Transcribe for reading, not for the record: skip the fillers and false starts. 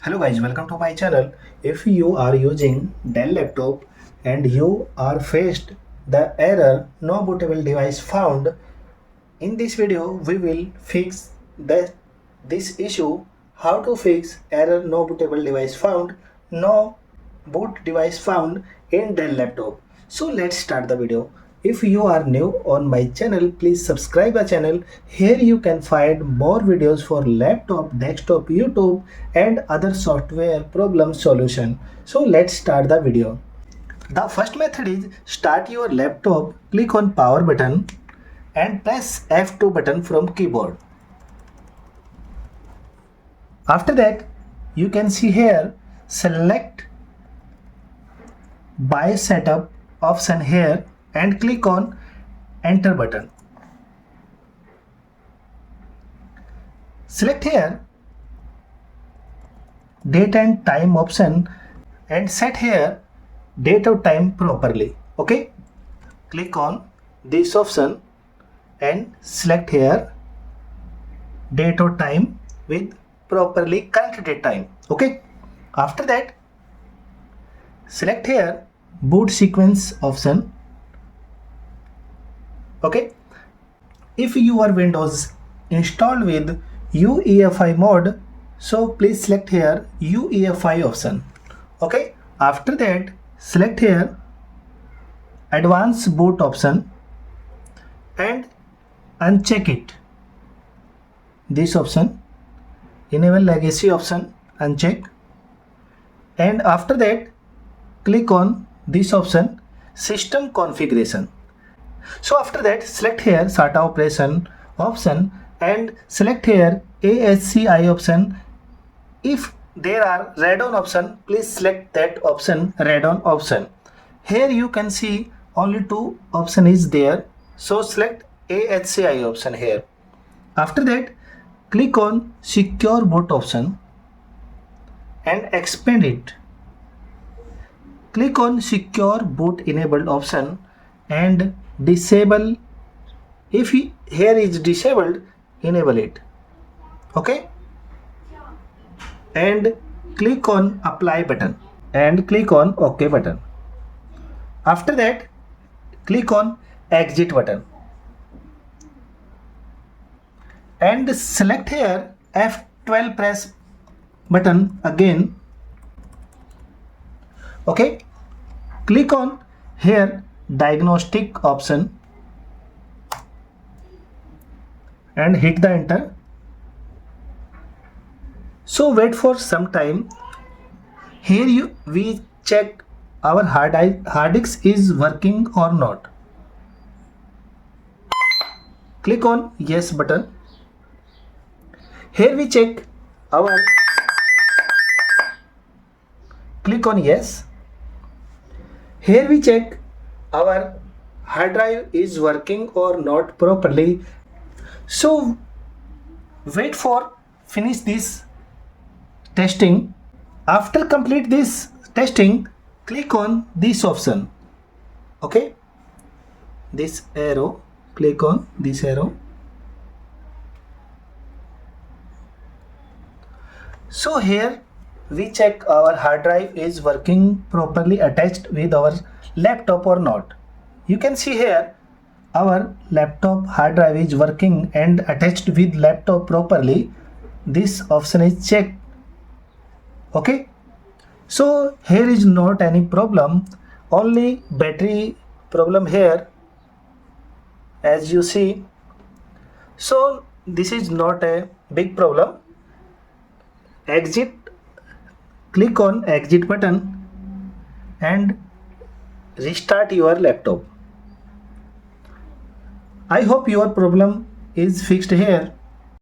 Hello guys, welcome to my channel. If you are using Dell laptop and you are faced the error no bootable device found, in this video we will fix this issue. How to fix error no bootable device found, no boot device found in Dell laptop. So let's start the video. If you are new on my channel, please subscribe our channel. Here you can find more videos for laptop, desktop, YouTube and other software problem solution. So let's start the video. The first method is start your laptop, click on power button and press F2 button from keyboard. After that, you can see here select BIOS setup option here and click on enter button. Select here date and time option and set here date or time properly. Okay, click on this option and select here date or time with properly current date time. Okay, after that select here boot sequence option. Okay, if your Windows installed with UEFI mode, so please select here UEFI option. Okay, after that select here advanced boot option and uncheck it. This option, enable legacy option, uncheck, and after that click on this option system configuration. So after that select here SATA operation option and select here ASCII option. If there are read-on option, please select that option, read-on option. Here you can see only two option is there, so select ASCII option here. After that click on secure boot option and expand it. Click on secure boot enabled option and disable. If here is disabled, enable it. Okay, and click on apply button and click on OK button. After that click on exit button and select here F12 press button again. Okay, click on here diagnostic option and hit the enter. So wait for some time. Here we check our hard disk is working or not. Click on yes button. Here we check our, click on yes. Here we check our hard drive is working or not properly. So wait for finish this testing. After complete this testing, click on this option. Okay, this arrow, click on this arrow. So here we check our hard drive is working properly attached with our laptop or not. You can see here our laptop hard drive is working and attached with laptop properly. This option is checked. Okay, so here is not any problem, only battery problem here as you see. So this is not a big problem. Exit, click on exit button and restart your laptop. I hope your problem is fixed here.